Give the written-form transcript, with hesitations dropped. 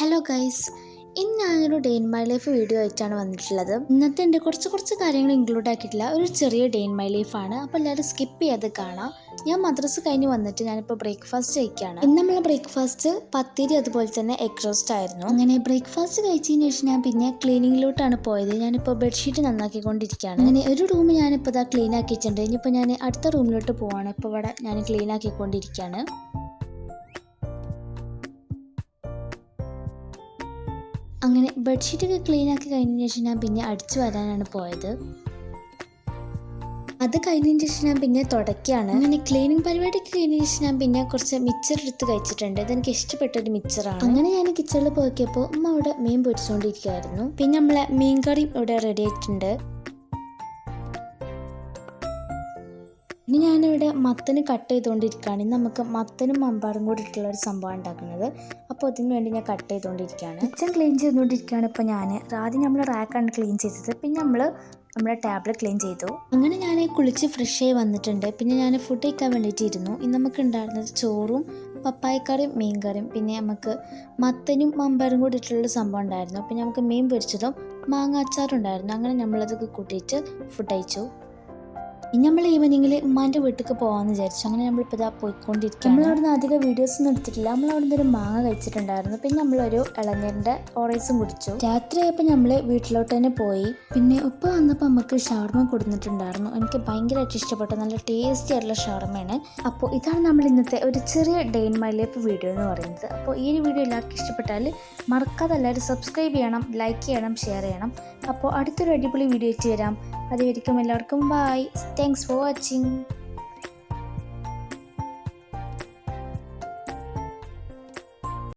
Hello guys, ഇന്ന് ഞാനൊരു day in my life video ആയിട്ടാണ് വന്നിട്ടുള്ളത്. ഇന്നത്തെ എൻ്റെ കുറച്ച് കാര്യങ്ങൾ ഇൻക്ലൂഡ് ആക്കിയിട്ടില്ല ഒരു ചെറിയ ഡേ ഇൻ മൈ ലൈഫാണ്. അപ്പോൾ എല്ലാവരും സ്കിപ്പ് ചെയ്യാതെ കാണാം. ഞാൻ മദ്രസ കഴിഞ്ഞ് വന്നിട്ട് ഞാനിപ്പോൾ ബ്രേക്ക്ഫാസ്റ്റ് കഴിക്കുകയാണ്. ഇന്ന് നമ്മളെ ബ്രേക്ക്ഫാസ്റ്റ് പത്തിരി അതുപോലെ തന്നെ എഗ് റോസ്റ്റ് ആയിരുന്നു. അങ്ങനെ ബ്രേക്ക്ഫാസ്റ്റ് കഴിച്ചതിന് ശേഷം ഞാൻ പിന്നെ ക്ലീനിങ്ങിലോട്ടാണ് പോയത്. ഞാനിപ്പോൾ ബെഡ്ഷീറ്റ് നന്നാക്കിക്കൊണ്ടിരിക്കുകയാണ്. അങ്ങനെ ഒരു റൂം ഞാനിപ്പോൾ ഇതാ ക്ലീൻ ആക്കിയിട്ടുണ്ട്. ഇനിയിപ്പോൾ ഞാൻ അടുത്ത റൂമിലോട്ട് പോവാണ്. ഇപ്പോൾ ഇവിടെ ഞാൻ ക്ലീൻ ആക്കിക്കൊണ്ടിരിക്കുകയാണ്. അങ്ങനെ ബെഡ്ഷീറ്റൊക്കെ ക്ലീൻ ആക്കി കഴിഞ്ഞതിന് ശേഷം ഞാൻ പിന്നെ അടിച്ചു വരാനാണ് പോയത്. അത് കഴിഞ്ഞതിന് ശേഷം ഞാൻ പിന്നെ തുടക്കുകയാണ്. അങ്ങനെ ക്ലീനിങ് പരിപാടിയൊക്കെ കഴിഞ്ഞതിന് ശേഷം ഞാൻ പിന്നെ കുറച്ച് മിക്സർ എടുത്ത് കഴിച്ചിട്ടുണ്ട്. ഇതെനിക്ക് ഇഷ്ടപ്പെട്ടൊരു മിക്സറാണ്. അങ്ങനെ ഞാൻ കിച്ചണിൽ പോയിക്കപ്പോൾ അമ്മ അവിടെ മീൻ പൊരിച്ചുകൊണ്ടിരിക്കുകയായിരുന്നു. പിന്നെ നമ്മളെ മീൻ കറിയും ഇവിടെ റെഡി ആയിട്ടുണ്ട്. ഇനി ഞാനിവിടെ മത്തന് കട്ട് ചെയ്തുകൊണ്ടിരിക്കുകയാണ്. ഇന്ന് നമുക്ക് മത്തനും മമ്പാടും കൂടി ഇട്ടുള്ള ഒരു സംഭവം ഉണ്ടാക്കുന്നത്. അപ്പോൾ അതിന് വേണ്ടി ഞാൻ കട്ട് ചെയ്തുകൊണ്ടിരിക്കുകയാണ്. കിച്ചൺ ക്ലീൻ ചെയ്തുകൊണ്ടിരിക്കുകയാണ്. ഇപ്പോൾ ഞാൻ ആദ്യം നമ്മൾ റാക്കാണ് ക്ലീൻ ചെയ്തത്. പിന്നെ നമ്മുടെ ടേബിൾ ക്ലീൻ ചെയ്തു. അങ്ങനെ ഞാൻ കുളിച്ച് ഫ്രഷ് ആയി വന്നിട്ടുണ്ട്. പിന്നെ ഞാൻ ഫുഡ് കഴിക്കാൻ വേണ്ടിയിട്ടിരുന്നു. ഇന്ന് നമുക്ക് ഉണ്ടായിരുന്നത് ചോറും പപ്പായക്കറിയും മീൻ കറിയും, പിന്നെ നമുക്ക് മത്തനും മമ്പാടും കൂടി ഇട്ടുള്ള സംഭവം ഉണ്ടായിരുന്നു. പിന്നെ നമുക്ക് മീൻ പൊരിച്ചതും മാങ്ങ അച്ചാറും ഉണ്ടായിരുന്നു. അങ്ങനെ നമ്മളതൊക്കെ കൂട്ടിയിട്ട് ഫുഡ് കഴിച്ചു. ഇനി നമ്മൾ ഈവനിങ്ങിൽ ഉമ്മാൻ്റെ വീട്ടിലേക്ക് പോകാമെന്ന് വിചാരിച്ചു. അങ്ങനെ നമ്മളിപ്പോൾ ഇതാ പോയിക്കൊണ്ടിരിക്കുക. നമ്മളവിടുന്ന് അധികം വീഡിയോസൊന്നും എടുത്തിട്ടില്ല. നമ്മളവിടുന്ന് ഒരു മാങ്ങ കഴിച്ചിട്ടുണ്ടായിരുന്നു. പിന്നെ നമ്മളൊരു ഇളനീരിൻ്റെ ഓറേസും കുടിച്ചു. രാത്രിയായപ്പോൾ നമ്മൾ വീട്ടിലോട്ട് തന്നെ പോയി. പിന്നെ ഉപ്പ വന്നപ്പോൾ നമുക്ക് ഷവർമ കൊടുത്തിട്ടുണ്ടായിരുന്നു. എനിക്ക് ഭയങ്കരമായിട്ട് ഇഷ്ടപ്പെട്ട നല്ല ടേസ്റ്റി ആയിട്ടുള്ള ഷവർമയാണ്. അപ്പോൾ ഇതാണ് നമ്മൾ ഇന്നത്തെ ഒരു ചെറിയ day in my life video എന്ന് പറയുന്നത്. അപ്പോൾ ഈ ഒരു വീഡിയോ എല്ലാവർക്കും ഇഷ്ടപ്പെട്ടാൽ മറക്കാതെ എല്ലാവരും സബ്സ്ക്രൈബ് ചെയ്യണം, ലൈക്ക് ചെയ്യണം, ഷെയർ ചെയ്യണം. അപ്പോൾ അടുത്തൊരു അടിപൊളി വീഡിയോ ആയിട്ട് വരാം. അതുവരെയും എല്ലാവർക്കും ബൈ. Thanks for watching.